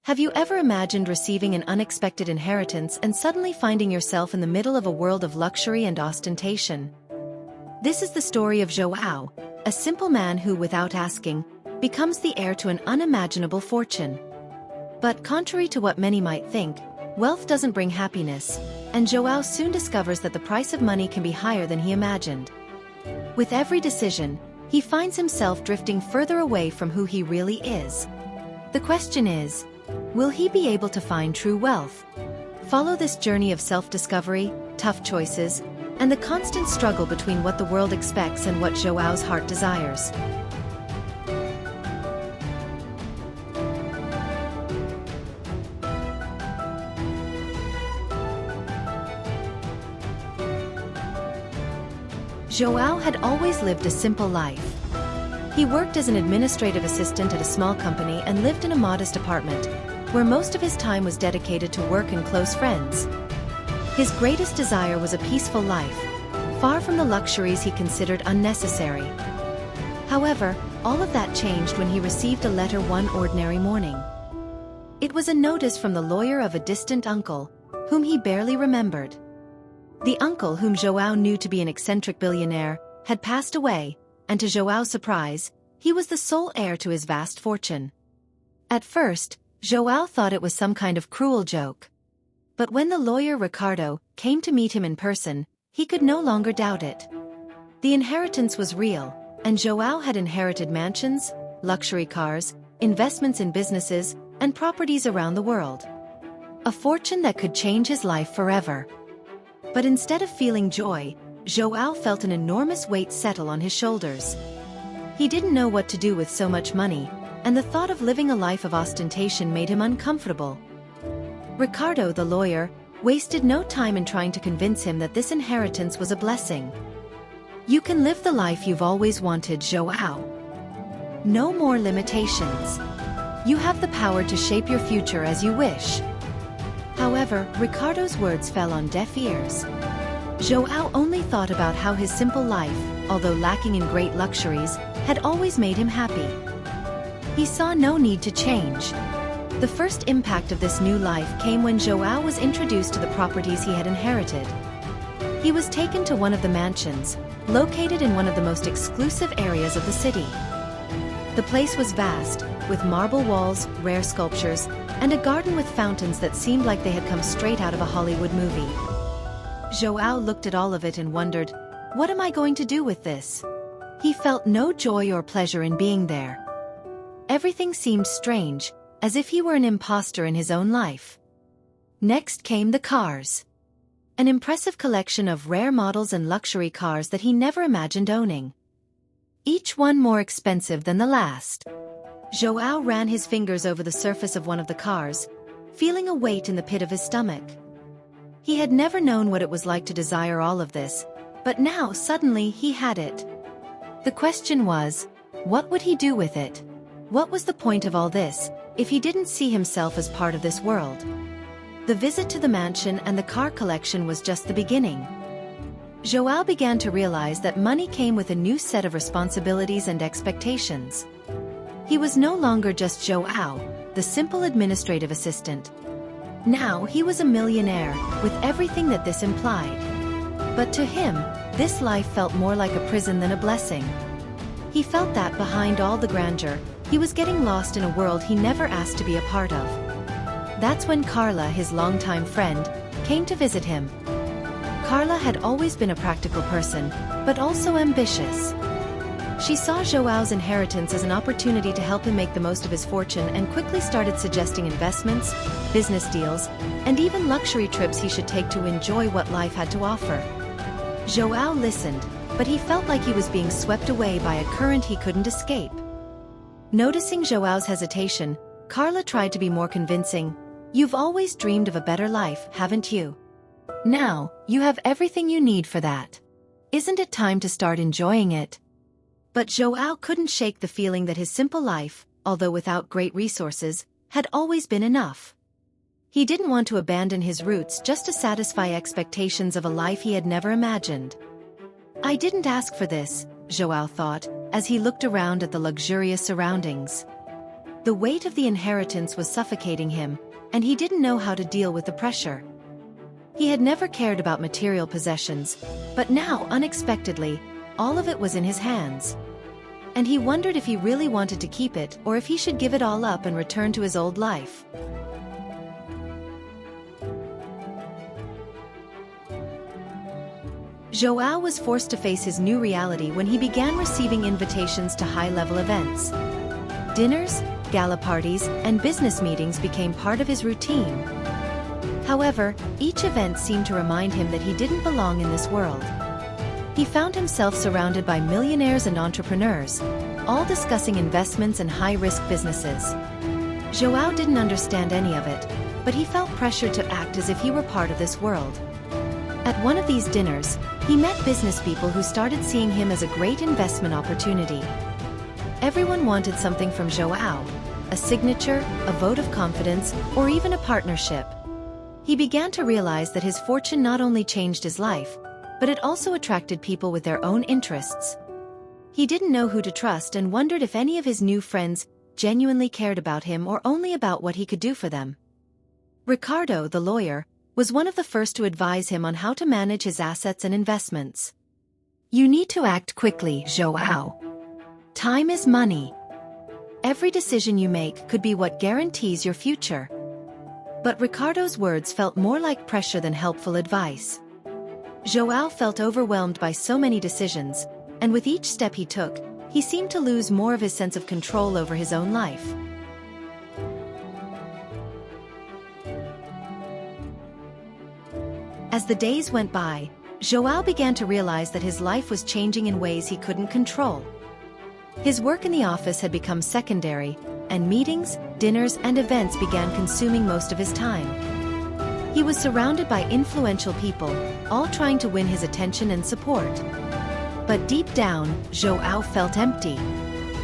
Have you ever imagined receiving an unexpected inheritance and suddenly finding yourself in the middle of a world of luxury and ostentation? This is the story of João, a simple man who, without asking, becomes the heir to an unimaginable fortune. But contrary to what many might think, wealth doesn't bring happiness, and João soon discovers that the price of money can be higher than he imagined. With every decision, he finds himself drifting further away from who he really is. The question is, will he be able to find true wealth? Follow this journey of self-discovery, tough choices, and the constant struggle between what the world expects and what João's heart desires. João had always lived a simple life. He worked as an administrative assistant at a small company and lived in a modest apartment, where most of his time was dedicated to work and close friends. His greatest desire was a peaceful life, far from the luxuries he considered unnecessary. However, all of that changed when he received a letter one ordinary morning. It was a notice from the lawyer of a distant uncle, whom he barely remembered. The uncle, whom João knew to be an eccentric billionaire, had passed away, and to João's surprise, he was the sole heir to his vast fortune. At first, João thought it was some kind of cruel joke. But when the lawyer Ricardo came to meet him in person, he could no longer doubt it. The inheritance was real, and João had inherited mansions, luxury cars, investments in businesses, and properties around the world. A fortune that could change his life forever. But instead of feeling joy, João felt an enormous weight settle on his shoulders. He didn't know what to do with so much money, and the thought of living a life of ostentation made him uncomfortable. Ricardo, the lawyer, wasted no time in trying to convince him that this inheritance was a blessing. You can live the life you've always wanted, João. No more limitations. You have the power to shape your future as you wish. However, Ricardo's words fell on deaf ears. João only thought about how his simple life, although lacking in great luxuries, had always made him happy. He saw no need to change. The first impact of this new life came when João was introduced to the properties he had inherited. He was taken to one of the mansions, located in one of the most exclusive areas of the city. The place was vast, with marble walls, rare sculptures, and a garden with fountains that seemed like they had come straight out of a Hollywood movie. João looked at all of it and wondered, what am I going to do with this? He felt no joy or pleasure in being there. Everything seemed strange, as if he were an imposter in his own life. Next came the cars. An impressive collection of rare models and luxury cars that he never imagined owning. Each one more expensive than the last. João ran his fingers over the surface of one of the cars, feeling a weight in the pit of his stomach. He had never known what it was like to desire all of this, but now suddenly he had it. The question was, what would he do with it? What was the point of all this, if he didn't see himself as part of this world? The visit to the mansion and the car collection was just the beginning. João began to realize that money came with a new set of responsibilities and expectations. He was no longer just João, the simple administrative assistant. Now he was a millionaire, with everything that this implied. But to him, this life felt more like a prison than a blessing. He felt that behind all the grandeur, he was getting lost in a world he never asked to be a part of. That's when Carla, his longtime friend, came to visit him. Carla had always been a practical person, but also ambitious. She saw João's inheritance as an opportunity to help him make the most of his fortune and quickly started suggesting investments, business deals, and even luxury trips he should take to enjoy what life had to offer. João listened, but he felt like he was being swept away by a current he couldn't escape. Noticing João's hesitation, Carla tried to be more convincing. You've always dreamed of a better life, haven't you? Now, you have everything you need for that. Isn't it time to start enjoying it? But João couldn't shake the feeling that his simple life, although without great resources, had always been enough. He didn't want to abandon his roots just to satisfy expectations of a life he had never imagined. I didn't ask for this, João thought, as he looked around at the luxurious surroundings. The weight of the inheritance was suffocating him, and he didn't know how to deal with the pressure. He had never cared about material possessions, but now, unexpectedly, all of it was in his hands. And he wondered if he really wanted to keep it or if he should give it all up and return to his old life. João was forced to face his new reality when he began receiving invitations to high-level events. Dinners, gala parties, and business meetings became part of his routine. However, each event seemed to remind him that he didn't belong in this world. He found himself surrounded by millionaires and entrepreneurs, all discussing investments and high-risk businesses. João didn't understand any of it, but he felt pressured to act as if he were part of this world. At one of these dinners, he met business people who started seeing him as a great investment opportunity. Everyone wanted something from João, a signature, a vote of confidence, or even a partnership. He began to realize that his fortune not only changed his life, but it also attracted people with their own interests. He didn't know who to trust and wondered if any of his new friends genuinely cared about him or only about what he could do for them. Ricardo, the lawyer, was one of the first to advise him on how to manage his assets and investments. "You need to act quickly, João. Time is money. Every decision you make could be what guarantees your future." But Ricardo's words felt more like pressure than helpful advice. João felt overwhelmed by so many decisions, and with each step he took, he seemed to lose more of his sense of control over his own life. As the days went by, João began to realize that his life was changing in ways he couldn't control. His work in the office had become secondary, and meetings, dinners, and events began consuming most of his time. He was surrounded by influential people, all trying to win his attention and support. But deep down, João felt empty.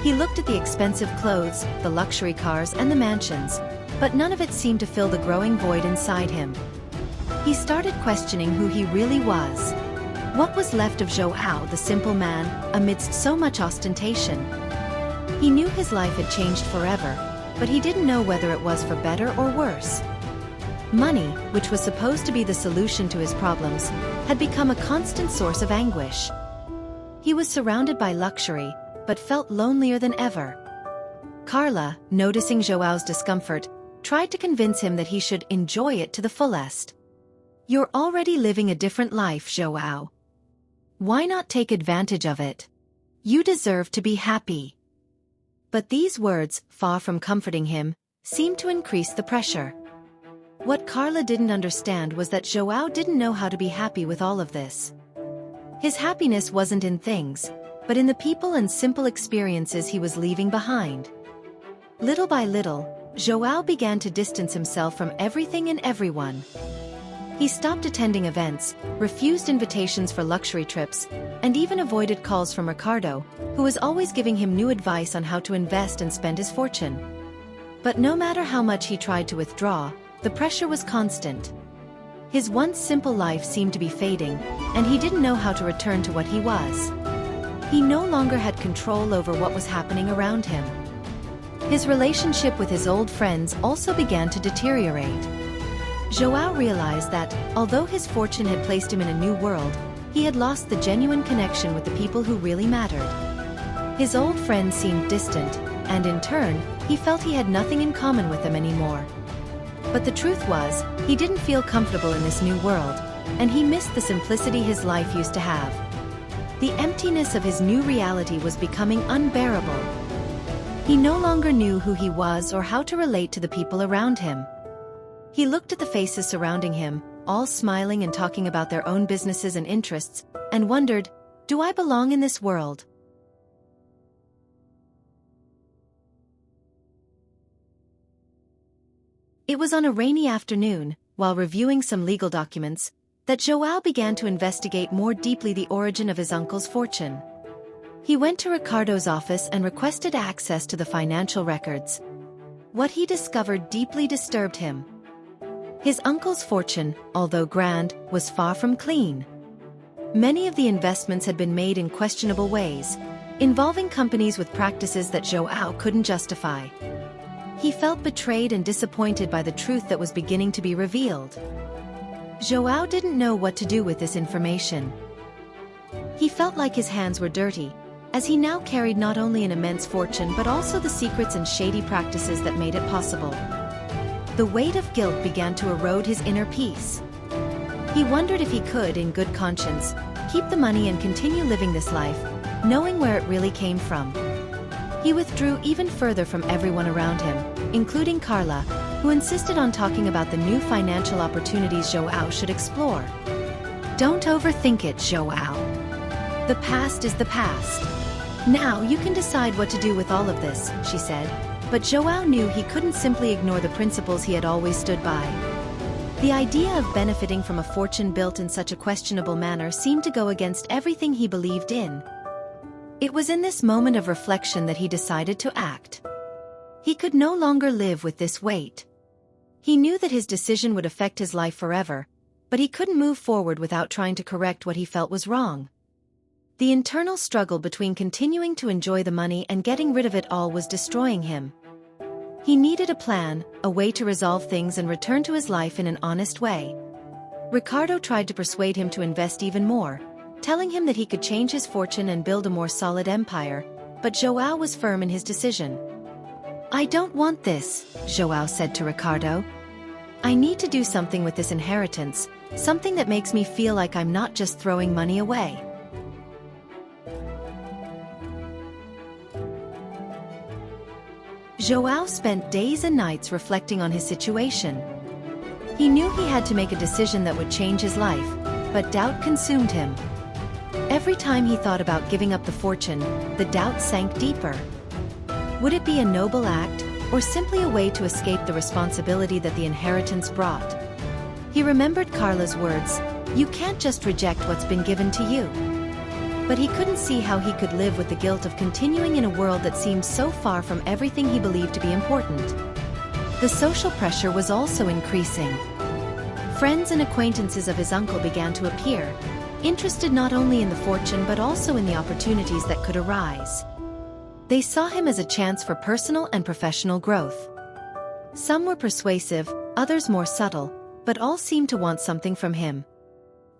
He looked at the expensive clothes, the luxury cars, and the mansions, but none of it seemed to fill the growing void inside him. He started questioning who he really was. What was left of João, the simple man, amidst so much ostentation? He knew his life had changed forever, but he didn't know whether it was for better or worse. Money, which was supposed to be the solution to his problems, had become a constant source of anguish. He was surrounded by luxury, but felt lonelier than ever. Carla, noticing João's discomfort, tried to convince him that he should enjoy it to the fullest. "You're already living a different life, João. Why not take advantage of it? You deserve to be happy." But these words, far from comforting him, seemed to increase the pressure. What Carla didn't understand was that João didn't know how to be happy with all of this. His happiness wasn't in things, but in the people and simple experiences he was leaving behind. Little by little, João began to distance himself from everything and everyone. He stopped attending events, refused invitations for luxury trips, and even avoided calls from Ricardo, who was always giving him new advice on how to invest and spend his fortune. But no matter how much he tried to withdraw, the pressure was constant. His once simple life seemed to be fading, and he didn't know how to return to what he was. He no longer had control over what was happening around him. His relationship with his old friends also began to deteriorate. João realized that, although his fortune had placed him in a new world, he had lost the genuine connection with the people who really mattered. His old friends seemed distant, and in turn, he felt he had nothing in common with them anymore. But the truth was, he didn't feel comfortable in this new world, and he missed the simplicity his life used to have. The emptiness of his new reality was becoming unbearable. He no longer knew who he was or how to relate to the people around him. He looked at the faces surrounding him, all smiling and talking about their own businesses and interests, and wondered, "Do I belong in this world?" It was on a rainy afternoon, while reviewing some legal documents, that João began to investigate more deeply the origin of his uncle's fortune. He went to Ricardo's office and requested access to the financial records. What he discovered deeply disturbed him. His uncle's fortune, although grand, was far from clean. Many of the investments had been made in questionable ways, involving companies with practices that João couldn't justify. He felt betrayed and disappointed by the truth that was beginning to be revealed. João didn't know what to do with this information. He felt like his hands were dirty, as he now carried not only an immense fortune but also the secrets and shady practices that made it possible. The weight of guilt began to erode his inner peace. He wondered if he could, in good conscience, keep the money and continue living this life, knowing where it really came from. He withdrew even further from everyone around him, including Carla, who insisted on talking about the new financial opportunities João should explore. Don't overthink it, João. The past is the past. Now you can decide what to do with all of this, she said, but João knew he couldn't simply ignore the principles he had always stood by. The idea of benefiting from a fortune built in such a questionable manner seemed to go against everything he believed in. It was in this moment of reflection that he decided to act. He could no longer live with this weight. He knew that his decision would affect his life forever, but he couldn't move forward without trying to correct what he felt was wrong. The internal struggle between continuing to enjoy the money and getting rid of it all was destroying him. He needed a plan, a way to resolve things and return to his life in an honest way. Ricardo tried to persuade him to invest even more, telling him that he could change his fortune and build a more solid empire, but João was firm in his decision. I don't want this, João said to Ricardo. I need to do something with this inheritance, something that makes me feel like I'm not just throwing money away. João spent days and nights reflecting on his situation. He knew he had to make a decision that would change his life, but doubt consumed him. Every time he thought about giving up the fortune, the doubt sank deeper. Would it be a noble act, or simply a way to escape the responsibility that the inheritance brought? He remembered Carla's words, "You can't just reject what's been given to you." But he couldn't see how he could live with the guilt of continuing in a world that seemed so far from everything he believed to be important. The social pressure was also increasing. Friends and acquaintances of his uncle began to appear, interested not only in the fortune but also in the opportunities that could arise. They saw him as a chance for personal and professional growth. Some were persuasive, others more subtle, but all seemed to want something from him.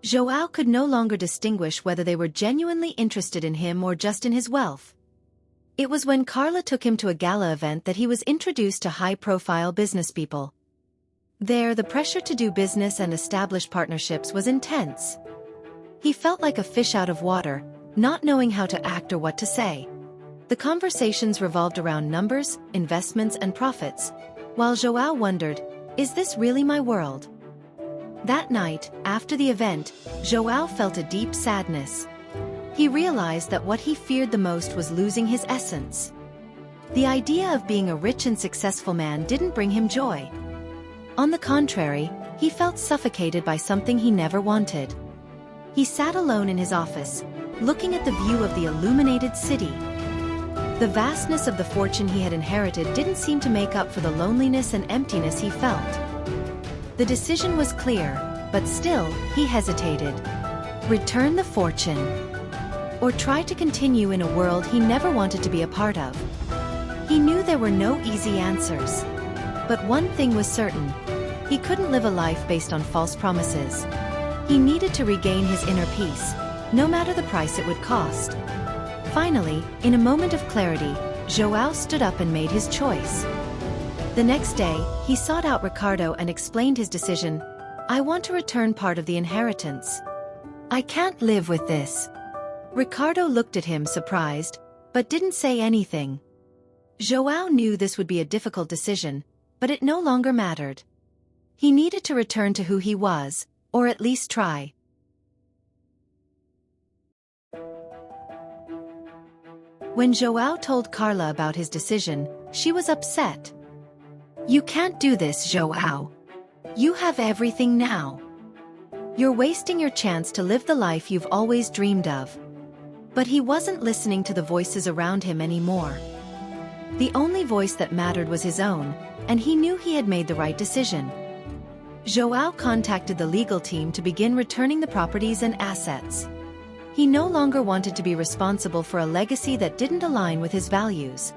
João could no longer distinguish whether they were genuinely interested in him or just in his wealth. It was when Carla took him to a gala event that he was introduced to high-profile businesspeople. There, the pressure to do business and establish partnerships was intense. He felt like a fish out of water, not knowing how to act or what to say. The conversations revolved around numbers, investments, and profits, while João wondered, is this really my world? That night, after the event, João felt a deep sadness. He realized that what he feared the most was losing his essence. The idea of being a rich and successful man didn't bring him joy. On the contrary, he felt suffocated by something he never wanted. He sat alone in his office, looking at the view of the illuminated city. The vastness of the fortune he had inherited didn't seem to make up for the loneliness and emptiness he felt. The decision was clear, but still, he hesitated. Return the fortune, or try to continue in a world he never wanted to be a part of. He knew there were no easy answers. But one thing was certain. He couldn't live a life based on false promises. He needed to regain his inner peace, no matter the price it would cost. Finally, in a moment of clarity, João stood up and made his choice. The next day, he sought out Ricardo and explained his decision. I want to return part of the inheritance. I can't live with this. Ricardo looked at him surprised, but didn't say anything. João knew this would be a difficult decision, but it no longer mattered. He needed to return to who he was, or at least try. When João told Carla about his decision, she was upset. You can't do this, João. You have everything now. You're wasting your chance to live the life you've always dreamed of. But he wasn't listening to the voices around him anymore. The only voice that mattered was his own, and he knew he had made the right decision. João contacted the legal team to begin returning the properties and assets. He no longer wanted to be responsible for a legacy that didn't align with his values.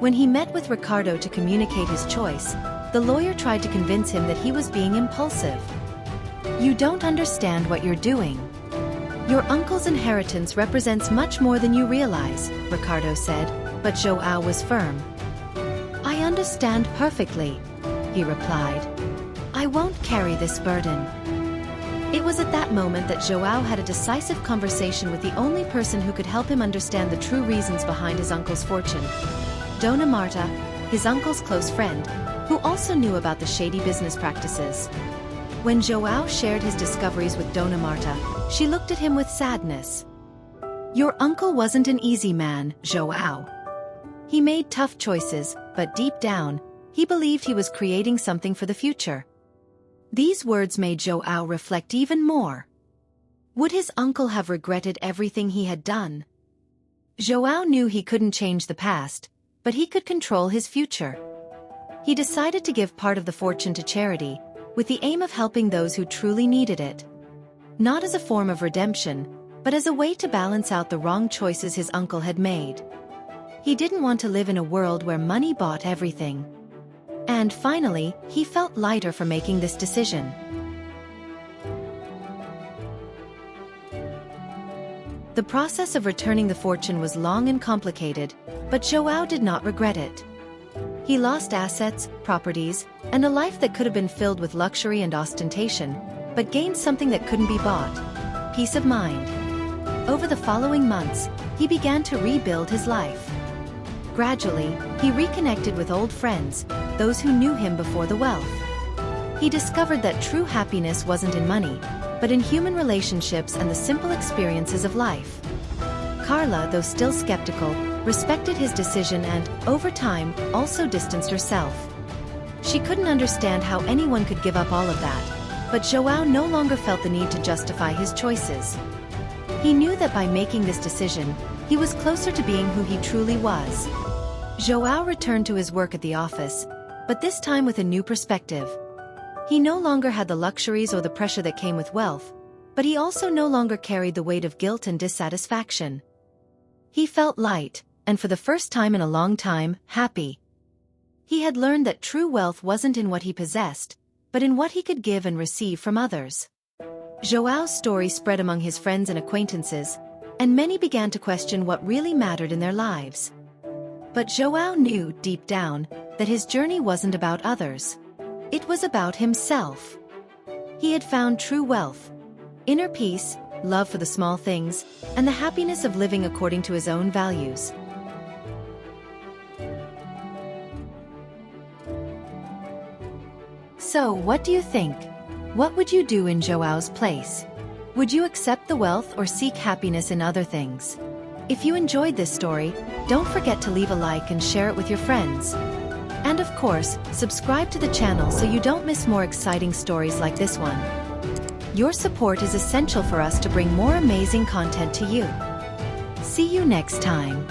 When he met with Ricardo to communicate his choice, the lawyer tried to convince him that he was being impulsive. "You don't understand what you're doing. Your uncle's inheritance represents much more than you realize," Ricardo said, but João was firm. "I understand perfectly," he replied. "I won't carry this burden." It was at that moment that João had a decisive conversation with the only person who could help him understand the true reasons behind his uncle's fortune. Dona Marta, his uncle's close friend, who also knew about the shady business practices. When João shared his discoveries with Dona Marta, she looked at him with sadness. "Your uncle wasn't an easy man, João. He made tough choices, but deep down, he believed he was creating something for the future." These words made João reflect even more. Would his uncle have regretted everything he had done? João knew he couldn't change the past, but he could control his future. He decided to give part of the fortune to charity, with the aim of helping those who truly needed it. Not as a form of redemption, but as a way to balance out the wrong choices his uncle had made. He didn't want to live in a world where money bought everything. And finally, he felt lighter for making this decision. The process of returning the fortune was long and complicated, but João did not regret it. He lost assets, properties, and a life that could have been filled with luxury and ostentation, but gained something that couldn't be bought: peace of mind. Over the following months, he began to rebuild his life. Gradually, he reconnected with old friends, those who knew him before the wealth. He discovered that true happiness wasn't in money, but in human relationships and the simple experiences of life. Carla, though still skeptical, respected his decision and, over time, also distanced herself. She couldn't understand how anyone could give up all of that, but João no longer felt the need to justify his choices. He knew that by making this decision, he was closer to being who he truly was. João returned to his work at the office, but this time with a new perspective. He no longer had the luxuries or the pressure that came with wealth, but he also no longer carried the weight of guilt and dissatisfaction. He felt light, and for the first time in a long time, happy. He had learned that true wealth wasn't in what he possessed, but in what he could give and receive from others. João's story spread among his friends and acquaintances, and many began to question what really mattered in their lives. But João knew, deep down, that his journey wasn't about others. It was about himself. He had found true wealth, inner peace, love for the small things, and the happiness of living according to his own values. So, what do you think? What would you do in João's place? Would you accept the wealth or seek happiness in other things? If you enjoyed this story, don't forget to leave a like and share it with your friends. And of course, subscribe to the channel so you don't miss more exciting stories like this one. Your support is essential for us to bring more amazing content to you. See you next time.